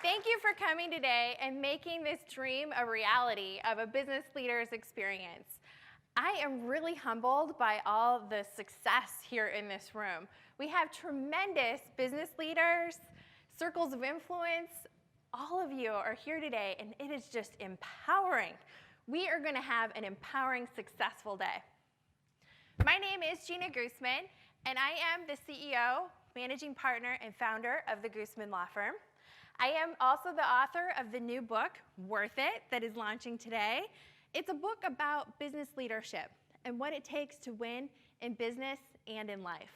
Thank you for coming today and making this dream a reality of a business leader's experience. I am really humbled by all the success here in this room. We have tremendous business leaders, circles of influence. All of you are here today, and it is just empowering. We are going to have an empowering, successful day. My name is Jeana Goosmann, and I am the CEO, managing partner, and founder of the Goosmann Law Firm. I am also the author of the new book, Worth It, that is launching today. It's a book about business leadership and what it takes to win in business and in life.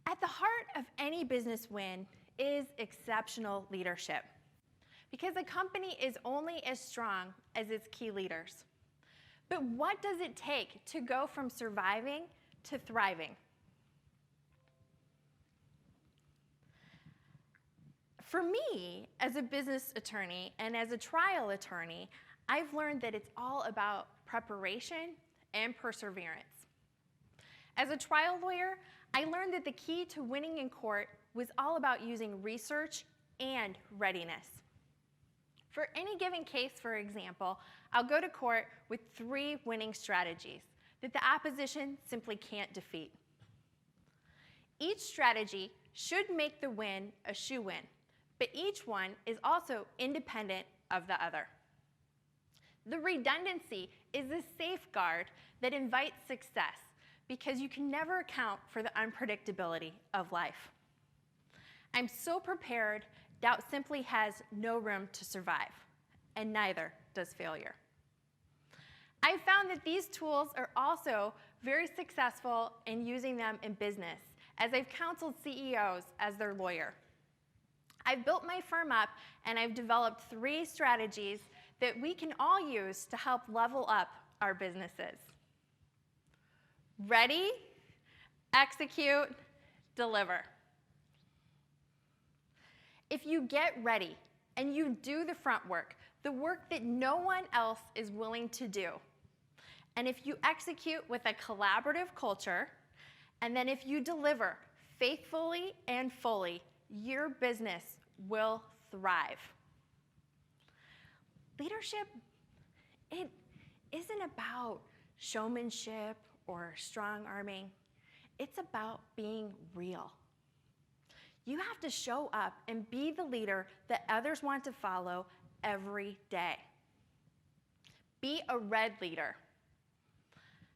At the heart of any business win is exceptional leadership, because a company is only as strong as its key leaders. But what does it take to go from surviving to thriving? For me, as a business attorney and as a trial attorney, I've learned that it's all about preparation and perseverance. As a trial lawyer, I learned that the key to winning in court was all about using research and readiness. For any given case, for example, I'll go to court with 3 winning strategies that the opposition simply can't defeat. Each strategy should make the win a shoo-win, but each one is also independent of the other. The redundancy is a safeguard that invites success, because you can never account for the unpredictability of life. I'm so prepared, doubt simply has no room to survive, and neither does failure. I've found that these tools are also very successful in using them in business, as I've counseled CEOs as their lawyer. I've built my firm up, and I've developed 3 strategies that we can all use to help level up our businesses. Ready, execute, deliver. If you get ready and you do the front work, the work that no one else is willing to do, and if you execute with a collaborative culture, and then if you deliver faithfully and fully, your business will thrive. Leadership, it isn't about showmanship or strong arming. It's about being real. You have to show up and be the leader that others want to follow every day. Be a red leader.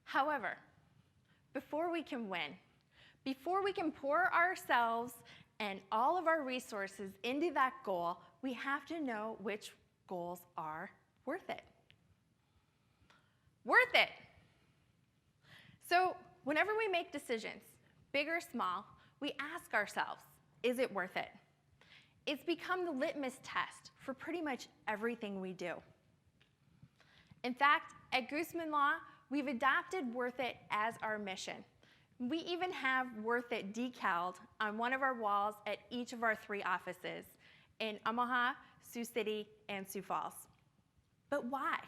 However, before we can win, before we can pour ourselves and all of our resources into that goal, we have to know which goals are worth it. Worth it! So whenever we make decisions, big or small, we ask ourselves, is it worth it? It's become the litmus test for pretty much everything we do. In fact, at Goosmann Law, we've adopted Worth It as our mission. We even have Worth It decaled on one of our walls at each of our 3 offices in Omaha, Sioux City, and Sioux Falls. But why?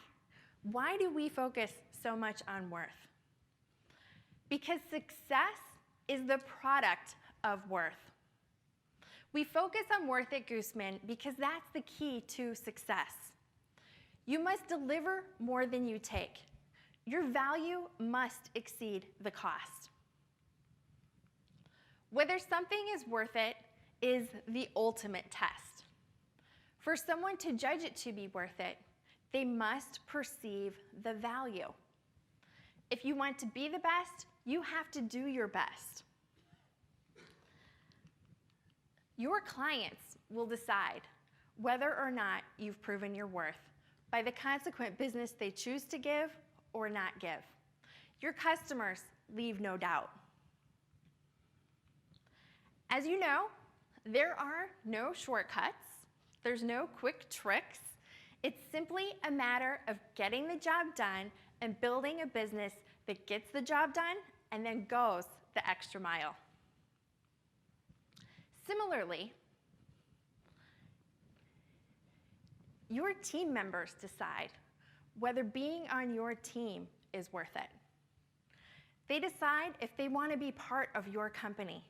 Why do we focus so much on worth? Because success is the product of worth. We focus on worth at Goosmann because that's the key to success. You must deliver more than you take. Your value must exceed the cost. Whether something is worth it is the ultimate test. For someone to judge it to be worth it, they must perceive the value. If you want to be the best, you have to do your best. Your clients will decide whether or not you've proven your worth by the consequent business they choose to give or not give. Your customers leave no doubt. As you know, there are no shortcuts. There's no quick tricks. It's simply a matter of getting the job done and building a business that gets the job done and then goes the extra mile. Similarly, your team members decide whether being on your team is worth it. They decide if they want to be part of your company.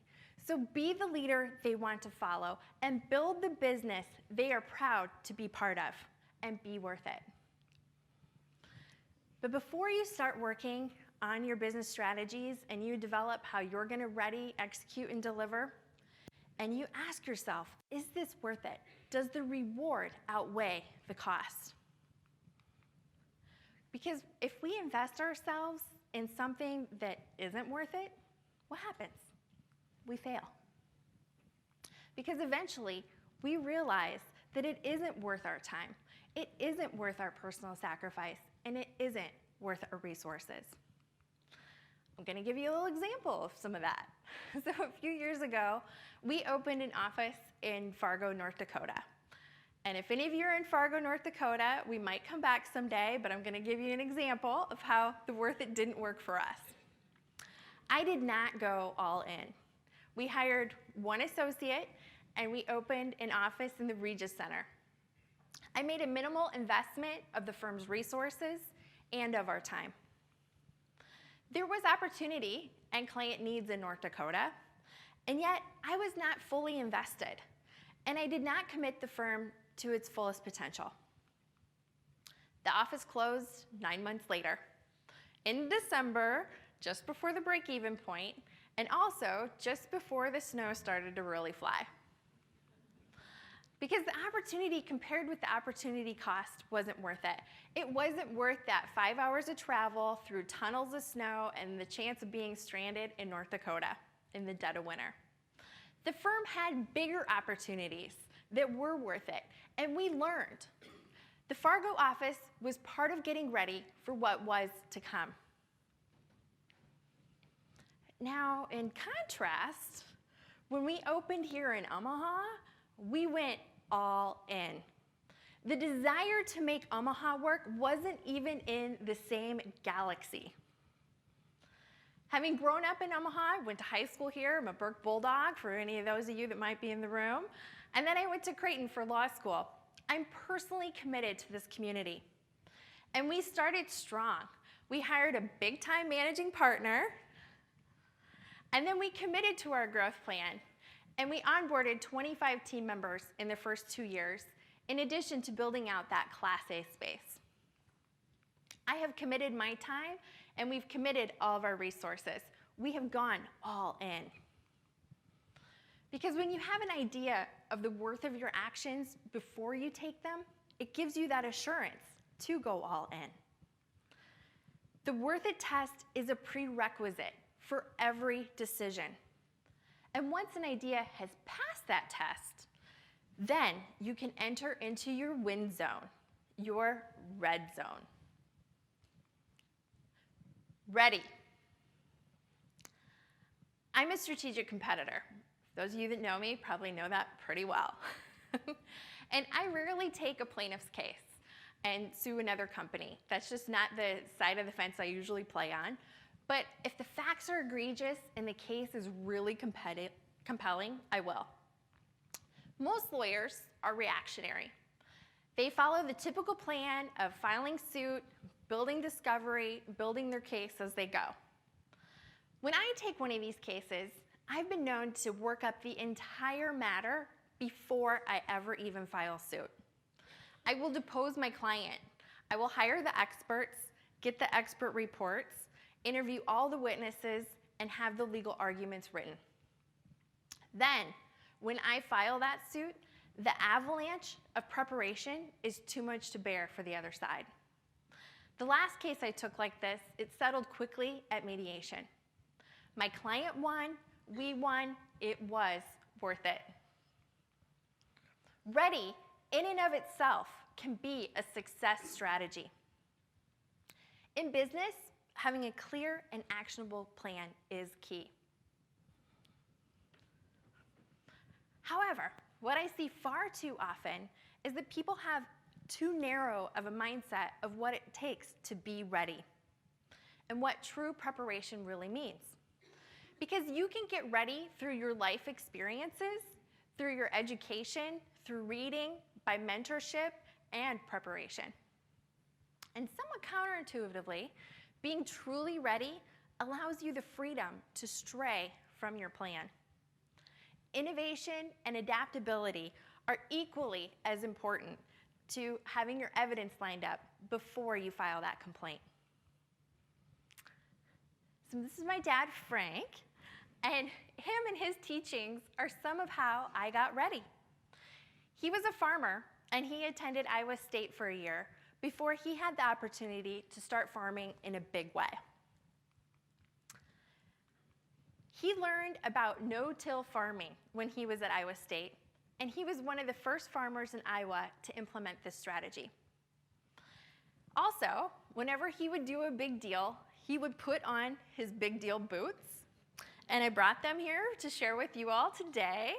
So be the leader they want to follow and build the business they are proud to be part of, and be worth it. But before you start working on your business strategies and you develop how you're going to ready, execute, and deliver, and you ask yourself, is this worth it? Does the reward outweigh the cost? Because if we invest ourselves in something that isn't worth it, what happens? We fail. Because eventually, we realize that it isn't worth our time, it isn't worth our personal sacrifice, and it isn't worth our resources. I'm going to give you a little example of some of that. So a few years ago, we opened an office in Fargo, North Dakota. And if any of you are in Fargo, North Dakota, we might come back someday, but I'm going to give you an example of how the worth it didn't work for us. I did not go all in. We hired one associate, and we opened an office in the Regis Center. I made a minimal investment of the firm's resources and of our time. There was opportunity and client needs in North Dakota, and yet I was not fully invested, and I did not commit the firm to its fullest potential. The office closed 9 months later, in December, just before the break-even point, and also just before the snow started to really fly. Because the opportunity compared with the opportunity cost wasn't worth it. It wasn't worth that 5 hours of travel through tunnels of snow and the chance of being stranded in North Dakota in the dead of winter. The firm had bigger opportunities that were worth it, and we learned. The Fargo office was part of getting ready for what was to come. Now, in contrast, when we opened here in Omaha, we went all in. The desire to make Omaha work wasn't even in the same galaxy. Having grown up in Omaha, I went to high school here. I'm a Burke Bulldog, for any of those of you that might be in the room. And then I went to Creighton for law school. I'm personally committed to this community. And we started strong. We hired a big-time managing partner, and then we committed to our growth plan. And we onboarded 25 team members in the first 2 years, in addition to building out that Class A space. I have committed my time, and we've committed all of our resources. We have gone all in. Because when you have an idea of the worth of your actions before you take them, it gives you that assurance to go all in. The worth it test is a prerequisite for every decision. And once an idea has passed that test, then you can enter into your win zone, your red zone. Ready. I'm a strategic competitor. Those of you that know me probably know that pretty well. And I rarely take a plaintiff's case and sue another company. That's just not the side of the fence I usually play on. But if the facts are egregious and the case is really compelling, I will. Most lawyers are reactionary. They follow the typical plan of filing suit, building discovery, building their case as they go. When I take one of these cases, I've been known to work up the entire matter before I ever even file suit. I will depose my client. I will hire the experts, get the expert reports, interview all the witnesses, and have the legal arguments written. Then, when I file that suit, the avalanche of preparation is too much to bear for the other side. The last case I took like this, it settled quickly at mediation. My client won, we won, it was worth it. Ready, in and of itself, can be a success strategy. In business, having a clear and actionable plan is key. However, what I see far too often is that people have too narrow of a mindset of what it takes to be ready and what true preparation really means. Because you can get ready through your life experiences, through your education, through reading, by mentorship, and preparation. And somewhat counterintuitively, being truly ready allows you the freedom to stray from your plan. Innovation and adaptability are equally as important to having your evidence lined up before you file that complaint. So this is my dad, Frank, and him and his teachings are some of how I got ready. He was a farmer, and he attended Iowa State for a year before he had the opportunity to start farming in a big way. He learned about no-till farming when he was at Iowa State, and he was one of the first farmers in Iowa to implement this strategy. Also, whenever he would do a big deal, he would put on his big deal boots, and I brought them here to share with you all today.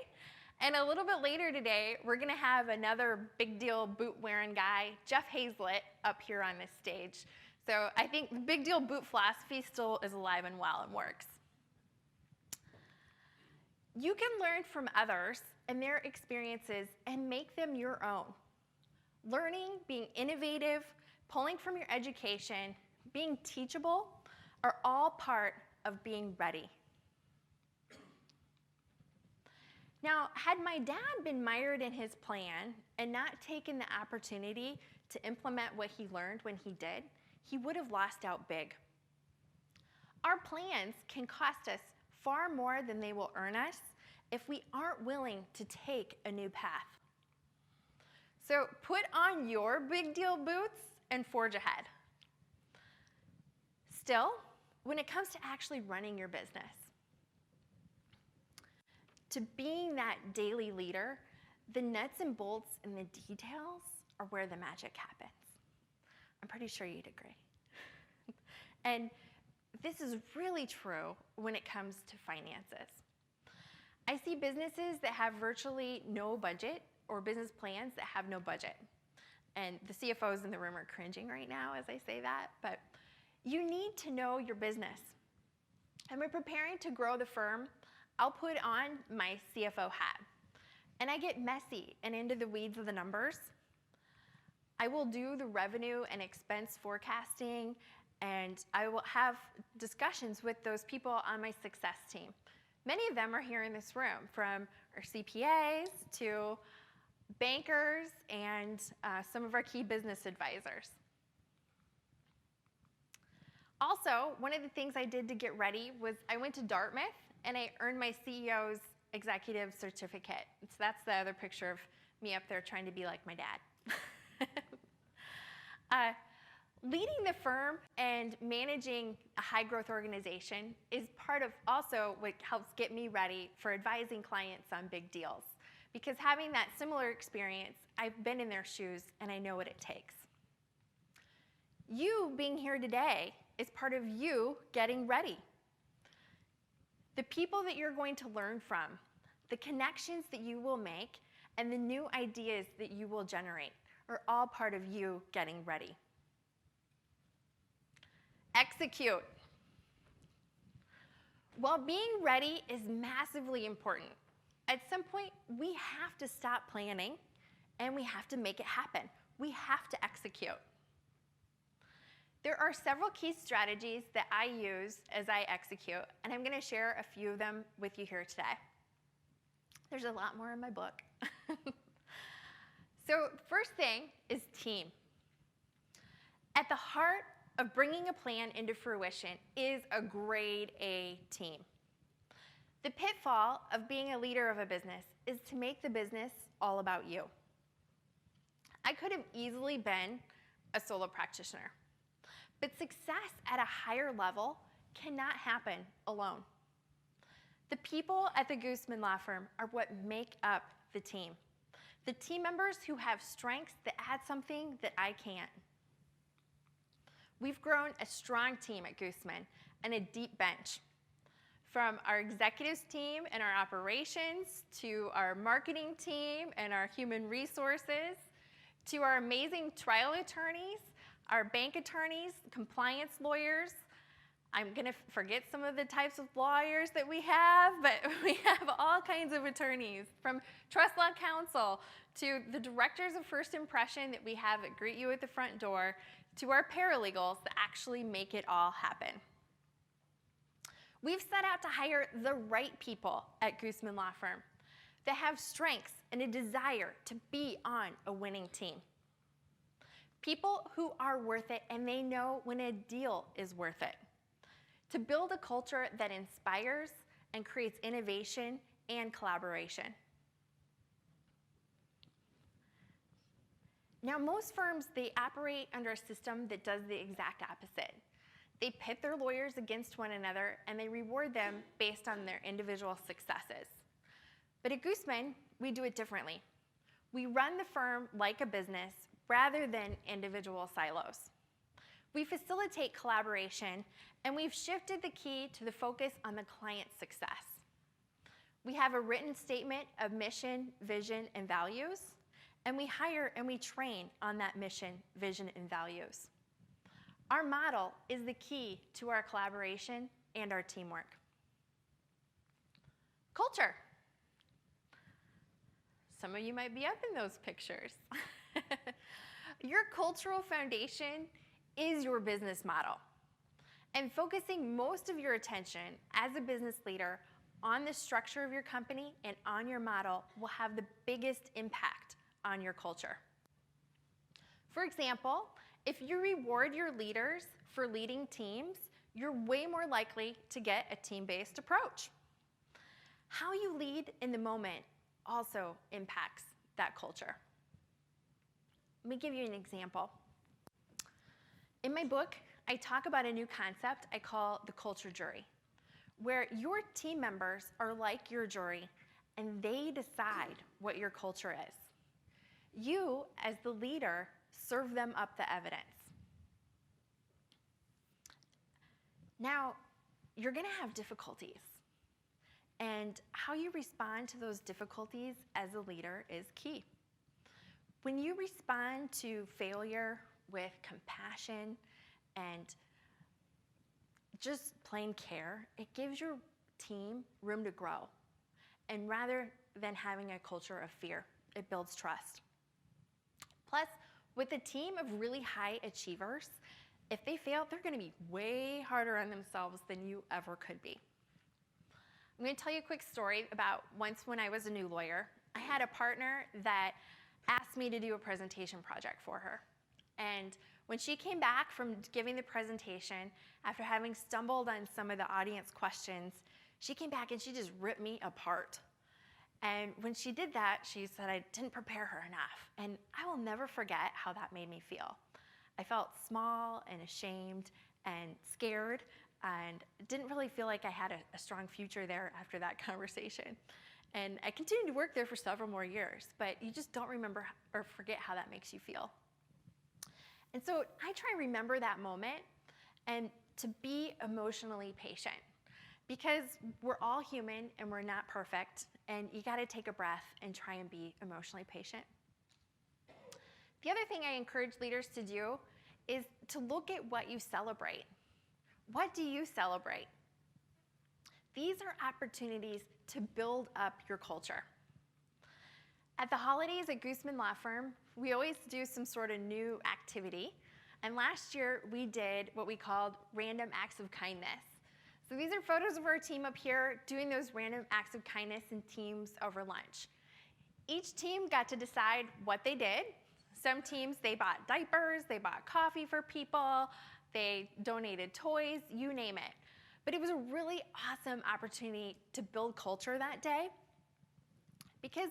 And a little bit later today, we're gonna have another big deal boot-wearing guy, Jeff Hazlett, up here on this stage. So I think the big deal boot philosophy still is alive and well and works. You can learn from others and their experiences and make them your own. Learning, being innovative, pulling from your education, being teachable are all part of being ready. Now, had my dad been mired in his plan and not taken the opportunity to implement what he learned when he did, he would have lost out big. Our plans can cost us far more than they will earn us if we aren't willing to take a new path. So put on your big deal boots and forge ahead. Still, when it comes to actually running your business, to being that daily leader, the nuts and bolts and the details are where the magic happens. I'm pretty sure you'd agree. And this is really true when it comes to finances. I see businesses that have virtually no budget or business plans that have no budget. And the CFOs in the room are cringing right now as I say that, but you need to know your business. And when preparing to grow the firm, I'll put on my CFO hat. And I get messy and into the weeds of the numbers. I will do the revenue and expense forecasting, and I will have discussions with those people on my success team. Many of them are here in this room, from our CPAs to bankers and some of our key business advisors. Also, one of the things I did to get ready was I went to Dartmouth and I earned my CEO's executive certificate. So that's the other picture of me up there trying to be like my dad. Leading the firm and managing a high-growth organization is part of also what helps get me ready for advising clients on big deals. Because having that similar experience, I've been in their shoes and I know what it takes. You being here today is part of you getting ready. The people that you're going to learn from, the connections that you will make, and the new ideas that you will generate are all part of you getting ready. Execute. While being ready is massively important, at some point we have to stop planning and we have to make it happen. We have to execute. There are several key strategies that I use as I execute, and I'm going to share a few of them with you here today. There's a lot more in my book. So first thing is team. At the heart of bringing a plan into fruition is a grade A team. The pitfall of being a leader of a business is to make the business all about you. I could have easily been a solo practitioner, but success at a higher level cannot happen alone. The people at the Goosmann Law Firm are what make up the team. The team members who have strengths that add something that I can't. We've grown a strong team at Goosmann and a deep bench. From our executives team and our operations, to our marketing team and our human resources, to our amazing trial attorneys, our bank attorneys, compliance lawyers. I'm gonna forget some of the types of lawyers that we have, but we have all kinds of attorneys, from trust law counsel to the directors of first impression that we have that greet you at the front door, to our paralegals that actually make it all happen. We've set out to hire the right people at Goosmann Law Firm. that have strengths and a desire to be on a winning team. People who are worth it and they know when a deal is worth it. To build a culture that inspires and creates innovation and collaboration. Now, most firms, they operate under a system that does the exact opposite. They pit their lawyers against one another and they reward them based on their individual successes. But at Goosmann, we do it differently. We run the firm like a business rather than individual silos. We facilitate collaboration and we've shifted the key to the focus on the client's success. We have a written statement of mission, vision, and values, and we hire and we train on that mission, vision, and values. Our model is the key to our collaboration and our teamwork. Culture. Some of you might be up in those pictures. Your cultural foundation is your business model. And focusing most of your attention as a business leader on the structure of your company and on your model will have the biggest impact on your culture. For example, if you reward your leaders for leading teams, you're way more likely to get a team-based approach. How you lead in the moment also impacts that culture. Let me give you an example. In my book, I talk about a new concept I call the culture jury, where your team members are like your jury and they decide what your culture is. You, as the leader, serve them up the evidence. Now, you're going to have difficulties, and how you respond to those difficulties as a leader is key. When you respond to failure with compassion and just plain care, it gives your team room to grow. And rather than having a culture of fear, it builds trust. Plus, with a team of really high achievers, if they fail, they're going to be way harder on themselves than you ever could be. I'm going to tell you a quick story about once when I was a new lawyer. I had a partner that asked me to do a presentation project for her. And when she came back from giving the presentation, after having stumbled on some of the audience questions, she came back and she just ripped me apart. And when she did that, she said I didn't prepare her enough. And I will never forget how that made me feel. I felt small and ashamed and scared and didn't really feel like I had a strong future there after that conversation. And I continued to work there for several more years, but you just don't remember or forget how that makes you feel. And so I try and remember that moment and to be emotionally patient, because we're all human and we're not perfect, and you gotta take a breath and try and be emotionally patient. The other thing I encourage leaders to do is to look at what you celebrate. What do you celebrate? These are opportunities to build up your culture. At the holidays at Goosmann Law Firm, we always do some sort of new activity. And last year, we did what we called random acts of kindness. So these are photos of our team up here doing those random acts of kindness in teams over lunch. Each team got to decide what they did. Some teams, they bought diapers, they bought coffee for people, they donated toys, you name it. But it was a really awesome opportunity to build culture that day, because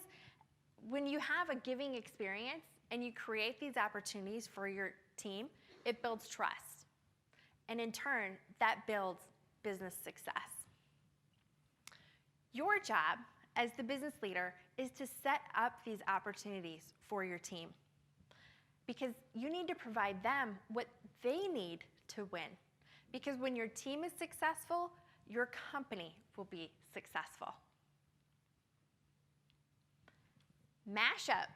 when you have a giving experience and you create these opportunities for your team, it builds trust. And in turn, that builds business success. Your job as the business leader is to set up these opportunities for your team, because you need to provide them what they need to win. Because when your team is successful, your company will be successful. Mashup.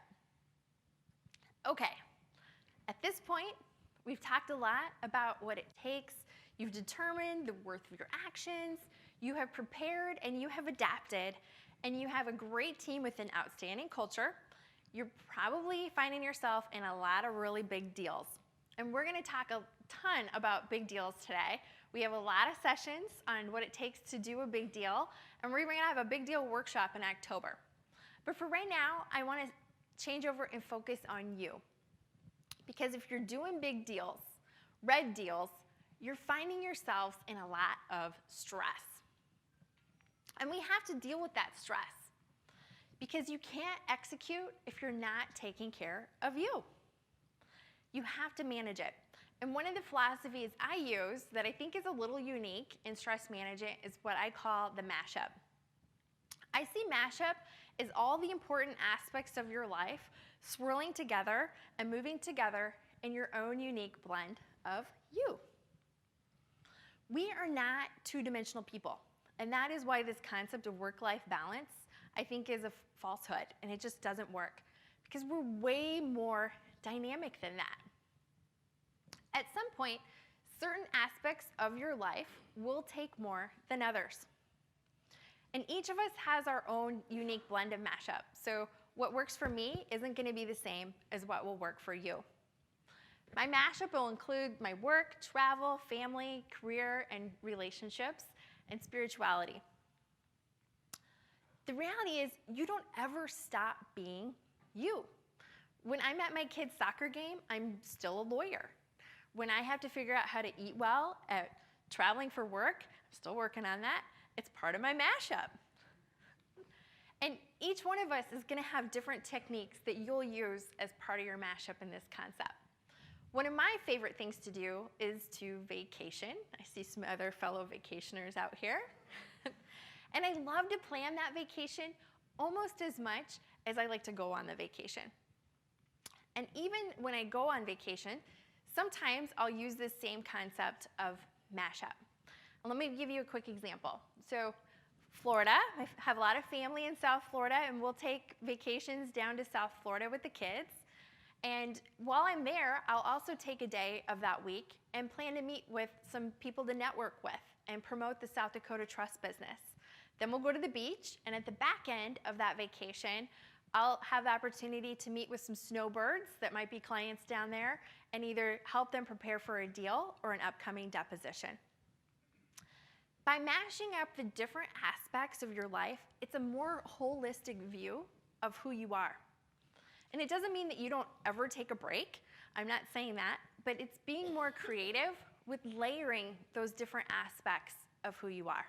Okay, at this point, we've talked a lot about what it takes. You've determined the worth of your actions, you have prepared and you have adapted, and you have a great team with an outstanding culture. You're probably finding yourself in a lot of really big deals. And we're gonna talk a ton about big deals today. We have a lot of sessions on what it takes to do a big deal, and we're gonna have a big deal workshop in October. But for right now, I want to change over and focus on you. Because if you're doing big deals, red deals, you're finding yourselves in a lot of stress. And we have to deal with that stress because you can't execute if you're not taking care of you. You have to manage it. And one of the philosophies I use that I think is a little unique in stress management is what I call the mashup. I see mashup as all the important aspects of your life swirling together and moving together in your own unique blend of you. We are not two-dimensional people, and that is why this concept of work-life balance, I think, is a falsehood, and it just doesn't work, because we're way more dynamic than that. At some point, certain aspects of your life will take more than others. And each of us has our own unique blend of mashup. So what works for me isn't going to be the same as what will work for you. My mashup will include my work, travel, family, career, and relationships, and spirituality. The reality is you don't ever stop being you. When I'm at my kid's soccer game, I'm still a lawyer. When I have to figure out how to eat well at traveling for work, I'm still working on that. It's part of my mashup. And each one of us is going to have different techniques that you'll use as part of your mashup in this concept. One of my favorite things to do is to vacation. I see some other fellow vacationers out here. And I love to plan that vacation almost as much as I like to go on the vacation. And even when I go on vacation, sometimes I'll use this same concept of mashup. And let me give you a quick example. So Florida, I have a lot of family in South Florida, and we'll take vacations down to South Florida with the kids. And while I'm there, I'll also take a day of that week and plan to meet with some people to network with and promote the South Dakota Trust business. Then we'll go to the beach, and at the back end of that vacation, I'll have the opportunity to meet with some snowbirds that might be clients down there and either help them prepare for a deal or an upcoming deposition. By mashing up the different aspects of your life, it's a more holistic view of who you are. And it doesn't mean that you don't ever take a break. I'm not saying that, but it's being more creative with layering those different aspects of who you are.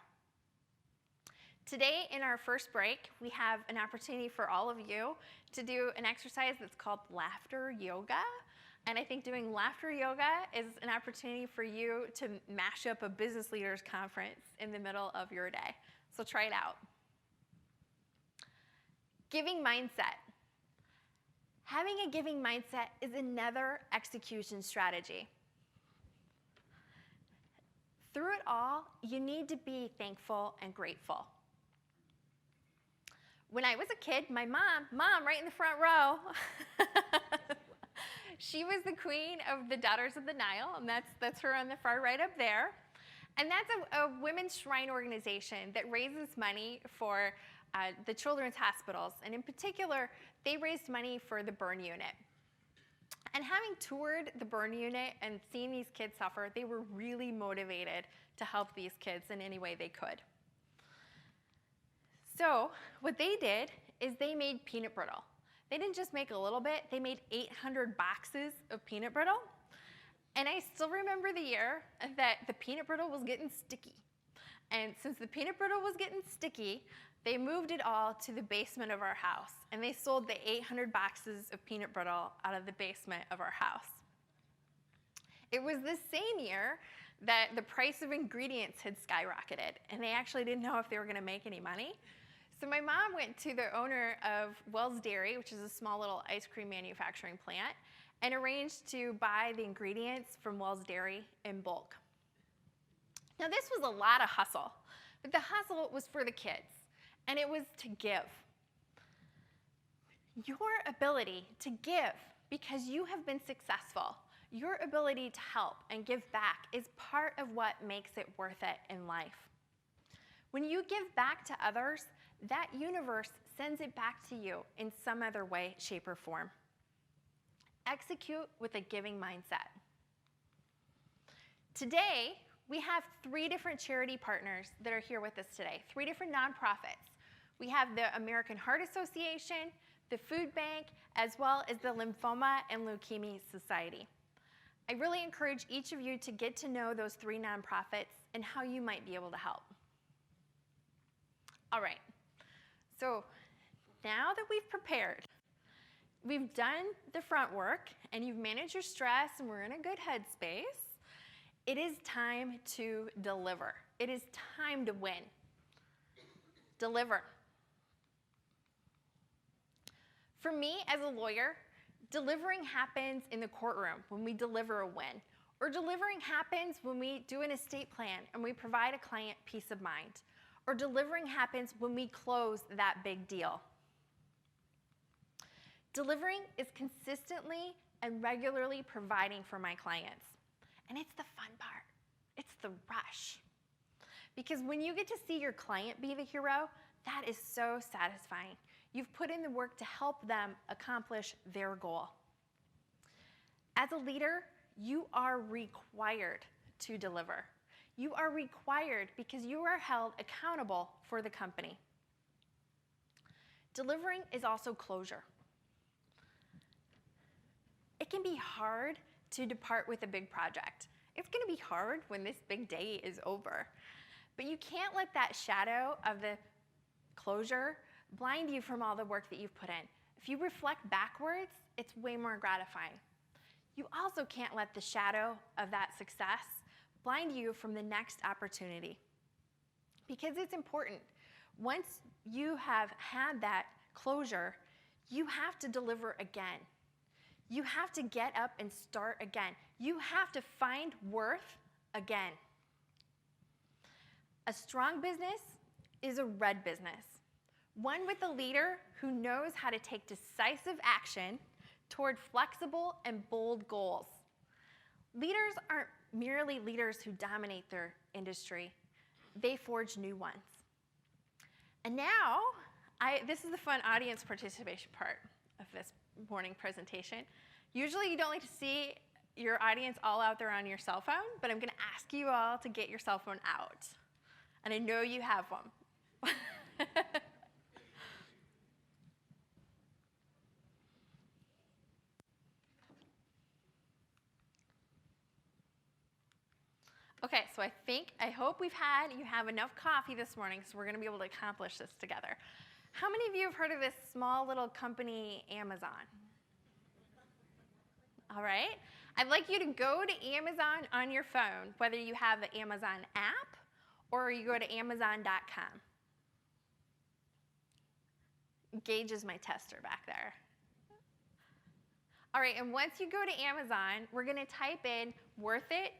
Today, in our first break, we have an opportunity for all of you to do an exercise that's called laughter yoga. And I think doing laughter yoga is an opportunity for you to mash up a business leaders conference in the middle of your day. So try it out. Giving mindset. Having a giving mindset is another execution strategy. Through it all, you need to be thankful and grateful. When I was a kid, my mom right in the front row, she was the queen of the Daughters of the Nile, and that's her on the far right up there. And that's a women's shrine organization that raises money for the children's hospitals. And in particular, they raised money for the burn unit. And having toured the burn unit and seeing these kids suffer, they were really motivated to help these kids in any way they could. So what they did is they made peanut brittle. They didn't just make a little bit, they made 800 boxes of peanut brittle. And I still remember the year that the peanut brittle was getting sticky. And since the peanut brittle was getting sticky, they moved it all to the basement of our house. And they sold the 800 boxes of peanut brittle out of the basement of our house. It was the same year that the price of ingredients had skyrocketed. And they actually didn't know if they were going to make any money. So my mom went to the owner of Wells Dairy, which is a small little ice cream manufacturing plant, and arranged to buy the ingredients from Wells Dairy in bulk. Now this was a lot of hustle, but the hustle was for the kids, and it was to give. Your ability to give because you have been successful, your ability to help and give back is part of what makes it worth it in life. When you give back to others, that universe sends it back to you in some other way, shape, or form. Execute with a giving mindset. Today, we have 3 different charity partners that are here with us today, 3 different nonprofits. We have the American Heart Association, the Food Bank, as well as the Lymphoma and Leukemia Society. I really encourage each of you to get to know those 3 nonprofits and how you might be able to help. All right, so now that we've prepared, we've done the front work, and you've managed your stress, and we're in a good headspace, it is time to deliver. It is time to win. Deliver. For me, as a lawyer, delivering happens in the courtroom when we deliver a win, or delivering happens when we do an estate plan and we provide a client peace of mind, or delivering happens when we close that big deal. Delivering is consistently and regularly providing for my clients. And it's the fun part. It's the rush. Because when you get to see your client be the hero, that is so satisfying. You've put in the work to help them accomplish their goal. As a leader, you are required to deliver. You are required because you are held accountable for the company. Delivering is also closure. It can be hard to depart with a big project. It's going to be hard when this big day is over. But you can't let that shadow of the closure blind you from all the work that you've put in. If you reflect backwards, it's way more gratifying. You also can't let the shadow of that success blind you from the next opportunity. Because it's important. Once you have had that closure, you have to deliver again. You have to get up and start again. You have to find worth again. A strong business is a red business. One with a leader who knows how to take decisive action toward flexible and bold goals. Leaders aren't merely leaders who dominate their industry. They forge new ones. And now, this is the fun audience participation part of this morning presentation. Usually you don't like to see your audience all out there on your cell phone, but I'm going to ask you all to get your cell phone out. And I know you have one. Okay, so I hope you have enough coffee this morning, so we're going to be able to accomplish this together. How many of you have heard of this small little company, Amazon? All right, I'd like you to go to Amazon on your phone, whether you have the Amazon app or you go to Amazon.com. Gage is my tester back there. All right, and once you go to Amazon, we're going to type in Worth It,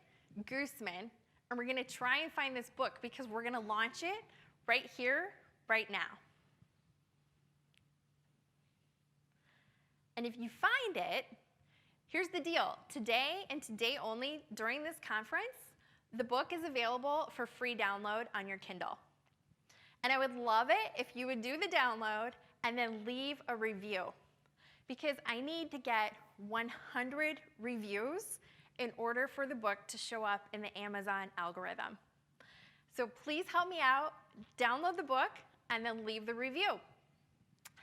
Goosmann, and we're going to try and find this book because we're going to launch it right here, right now. And if you find it, here's the deal. Today and today only during this conference, the book is available for free download on your Kindle. And I would love it if you would do the download and then leave a review, because I need to get 100 reviews in order for the book to show up in the Amazon algorithm. So please help me out, download the book, and then leave the review.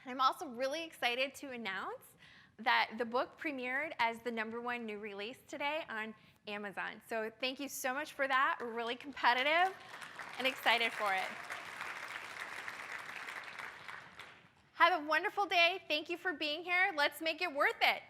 And I'm also really excited to announce that the book premiered as the #1 new release today on Amazon. So thank you so much for that. We're really competitive and excited for it. Have a wonderful day. Thank you for being here. Let's make it worth it.